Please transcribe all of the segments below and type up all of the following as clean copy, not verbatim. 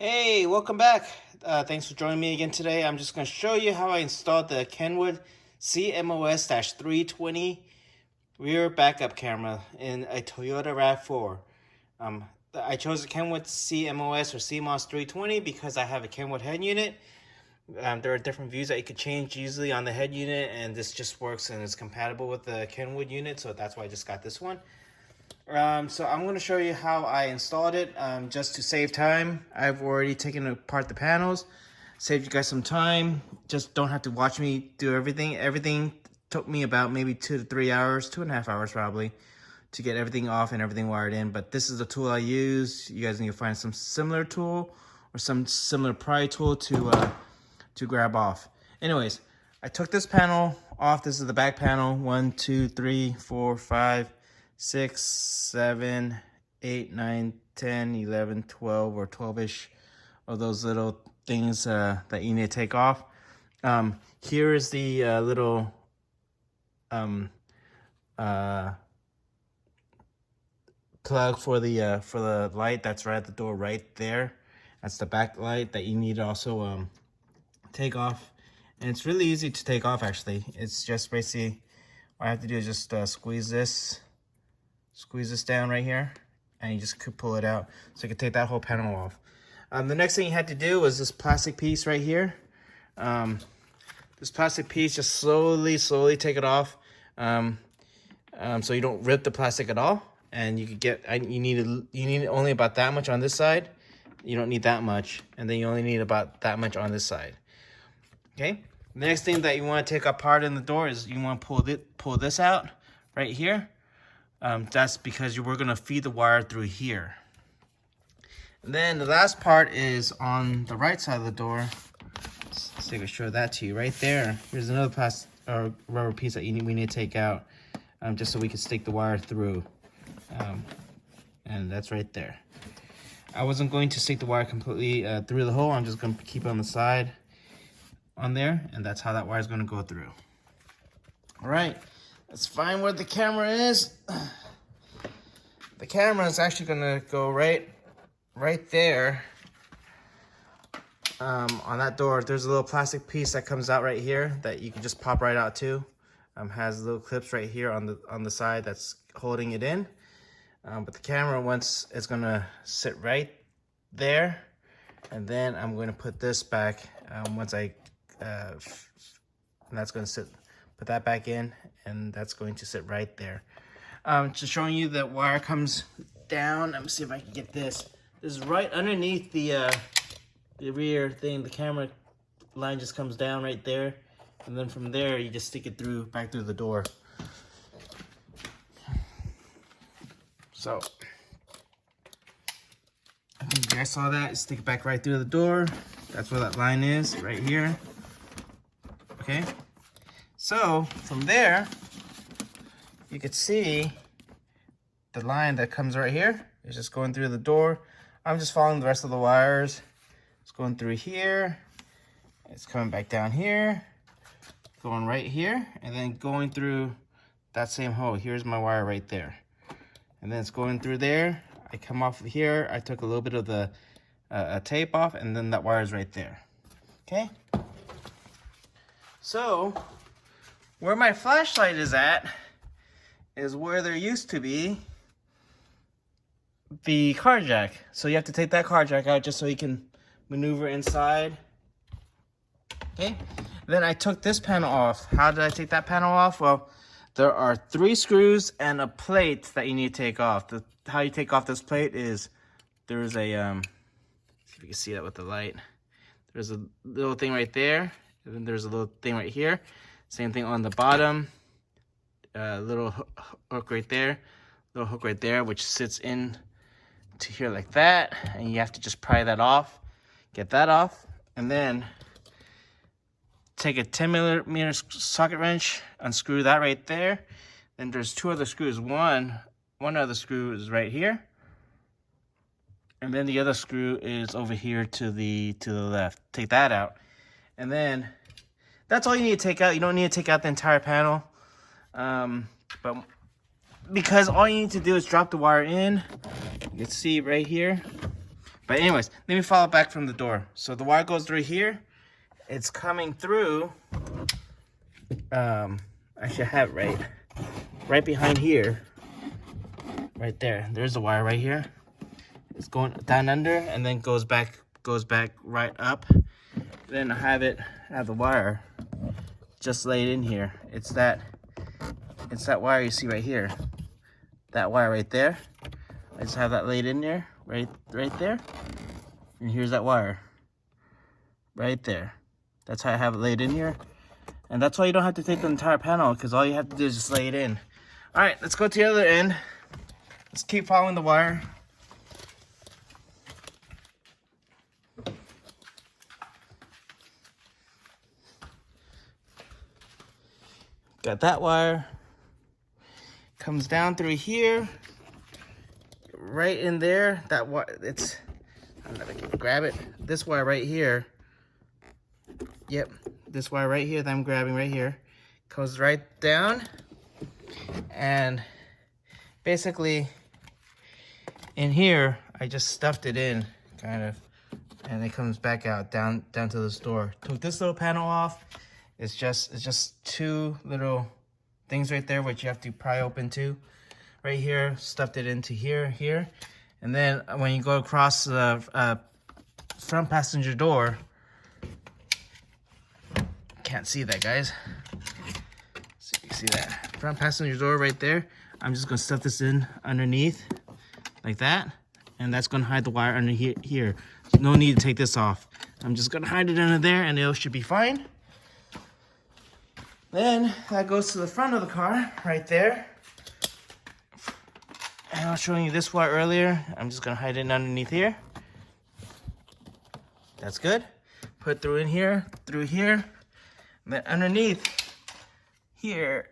Hey, welcome back. Thanks for joining me again today. I'm just going to show you how I installed the Kenwood CMOS-320 rear backup camera in a Toyota Rav 4. I chose the Kenwood CMOS or CMOS-320 because I have a Kenwood head unit. There are different views that you could change easily on the head unit, and this just works and is compatible with the Kenwood unit, so that's why I just got this one. So I'm going to show you how I installed it, just to save time. I've already taken apart the panels, saved you guys some time. Just don't have to watch me do everything. Everything took me about maybe 2 to 3 hours, 2.5 hours probably, to get everything off and everything wired in. But this is the tool I use. You guys need to find some similar tool or some similar pry tool to grab off. Anyways, I took this panel off. This is the back panel. 1, 2, 3, 4, 5, 6, 7, 8, 9, 10, 11, 12, or 12-ish of those little things that you need to take off. Here is the little plug for the light that's right at the door right there. That's the back light that you need to also take off. And it's really easy to take off, actually. It's just basically, what I have to do is just squeeze this down right here, and you just could pull it out. So you can take that whole panel off. The next thing you had to do was this plastic piece right here. This plastic piece, just slowly take it off, so you don't rip the plastic at all. And you could get, you need only about that much on this side. You don't need that much, and then you only need about that much on this side. Okay. The next thing that you want to take apart in the door is you want to pull this out right here. That's because we're going to feed the wire through here. And then the last part is on the right side of the door. Let's see if I can show that to you right there. Here's another plastic or rubber piece that we need to take out, just so we can stick the wire through. And that's right there. I wasn't going to stick the wire completely through the hole. I'm just going to keep it on the side on there, and that's how that wire is going to go through. All right. Let's find where the camera is. The camera is actually gonna go right there. On that door, there's a little plastic piece that comes out right here that you can just pop right out too. Has little clips right here on the side that's holding it in. But the camera once is gonna sit right there, and then I'm gonna put this back once and that's gonna sit. Put that back in, and that's going to sit right there. Just showing you that wire comes down. Let me see if I can get this. This is right underneath the rear thing. The camera line just comes down right there, and then from there you just stick it back through the door. So I think you guys saw that. Stick it back right through the door. That's where that line is, right here. Okay. So from there, you could see the line that comes right here. It's just going through the door. I'm just following the rest of the wires. It's going through here. It's coming back down here, going right here, and then going through that same hole. Here's my wire right there. And then it's going through there. I come off of here. I took a little bit of the tape off, and then that wire is right there. Okay? So where my flashlight is at is where there used to be the car jack. So you have to take that car jack out just so you can maneuver inside. Okay. Then I took this panel off. How did I take that panel off? Well, there are 3 screws and a plate that you need to take off. How you take off this plate is there's a, see if you can see that with the light. There's a little thing right there, and then there's a little thing right here. Same thing on the bottom, little hook right there, which sits in to here like that, and you have to just pry that off, get that off, and then take a 10mm socket wrench, unscrew that right there. Then there's 2 other screws. One other screw is right here, and then the other screw is over here to the left. Take that out, and then that's all you need to take out. You don't need to take out the entire panel. But because all you need to do is drop the wire in. You can see right here. But anyways, let me follow back from the door. So the wire goes through here. It's coming through. Actually, I have it right behind here. Right there. There's the wire right here. It's going down under and then goes back right up. Then I have the wire just laid in here. It's that wire you see right here. That wire right there. I just have that laid in there, right there. And here's that wire. Right there. That's how I have it laid in here. And that's why you don't have to take the entire panel, because all you have to do is just lay it in. Alright, let's go to the other end. Let's keep following the wire. Got that wire. Comes down through here. Right in there. That wire, I'm gonna grab it. This wire right here. Yep, this wire right here that I'm grabbing right here. Goes right down. And basically, in here, I just stuffed it in, kind of. And it comes back out, down to the store. Took this little panel off. It's just two little things right there, which you have to pry open too. Right here, stuffed it into here. And then when you go across the front passenger door, can't see that, guys. So you see that front passenger door right there. I'm just gonna stuff this in underneath like that, and that's gonna hide the wire under here. No need to take this off. I'm just gonna hide it under there, and it should be fine. Then that goes to the front of the car right there. And I was showing you this wire earlier. I'm just gonna hide it underneath here. That's good. Put it through here. And then underneath here,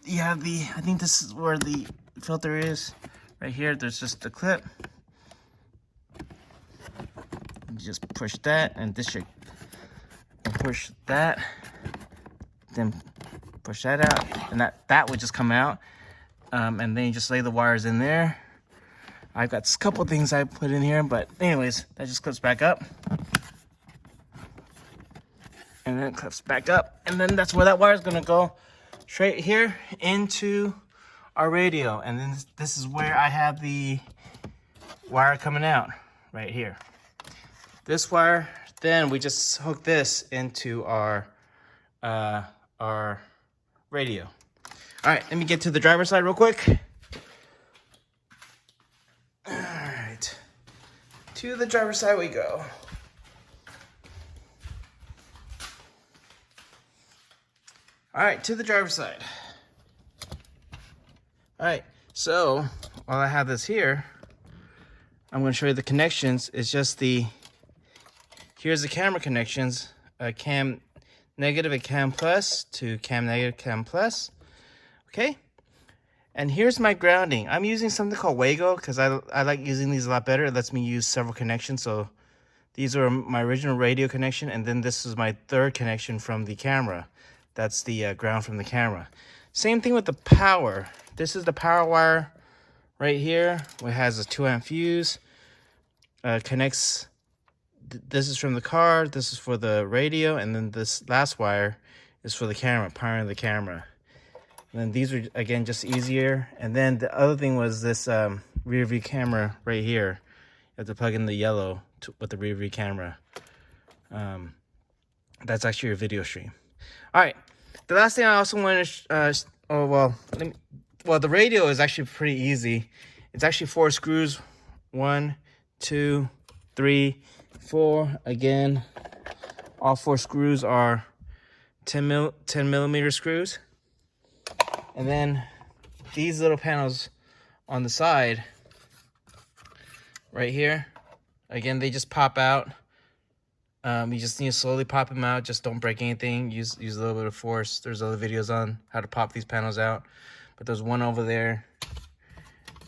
you have I think this is where the filter is. Right here, there's just a clip. You just push that, and this should push that. Then push that out, and that would just come out. And then you just lay the wires in there. I've got a couple things I put in here, but anyways, that just clips back up. And then it clips back up. And then that's where that wire is gonna go, straight here into our radio. And then this is where I have the wire coming out, right here. This wire, then we just hook this into our radio. All right, let me get to the driver's side real quick. All right, to the driver's side we go. All right, to the driver's side. All right, so while I have this here, I'm going to show you the connections. It's just here's the camera connections, cam negative and cam plus to cam negative, cam plus. Okay, and here's my grounding. I'm using something called Wago because I like using these a lot better. It lets me use several connections. So these are my original radio connection, and then this is my third connection from the camera. That's the ground from the camera. Same thing with the power. This is the power wire right here. It has a 2-amp fuse. Connects. This is from the car. This is for the radio, and then this last wire is for the camera, powering the camera. And then these are again just easier. And then the other thing was this rear view camera right here. You have to plug in the yellow with the rear view camera. That's actually your video stream. All right. The last thing I also want to, the radio is actually pretty easy. It's actually 4 screws. 1, 2, 3, 4. Again, all 4 screws are 10 millimeter screws. And then these little panels on the side, right here, again, they just pop out. You just need to slowly pop them out. Just don't break anything. Use a little bit of force. There's other videos on how to pop these panels out. But there's one over there,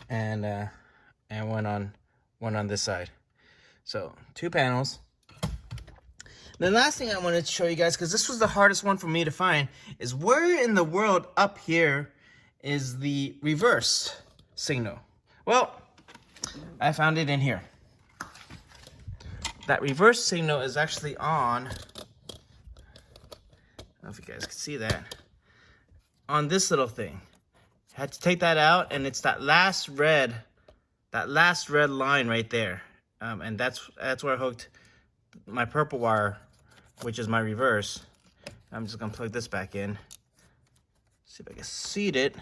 and one on this side. So 2 panels. The last thing I wanted to show you guys, because this was the hardest one for me to find, is where in the world up here is the reverse signal? Well, I found it in here. that reverse signal is actually on. I don't know if you guys can see that. On this little thing. I had to take that out, and it's that last red line right there. And that's where I hooked my purple wire, which is my reverse. I'm just gonna plug this back in. See if I can seat it.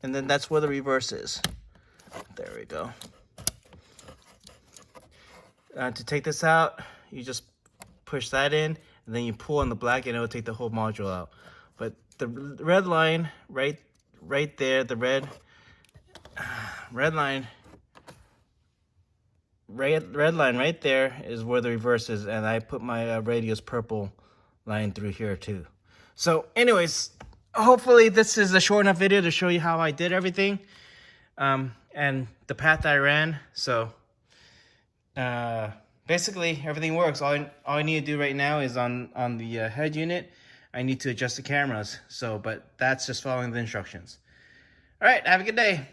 And then that's where the reverse is. There we go. To take this out, you just push that in, and then you pull on the black, and it will take the whole module out. But the red line right there, the red line right there is where the reverse is, and I put my radius purple line through here too. So anyways, hopefully this is a short enough video to show you how I did everything, and the path I ran. So basically everything works. All I need to do right now is on the head unit, I need to adjust the cameras. So, but that's just following the instructions. All right, have a good day.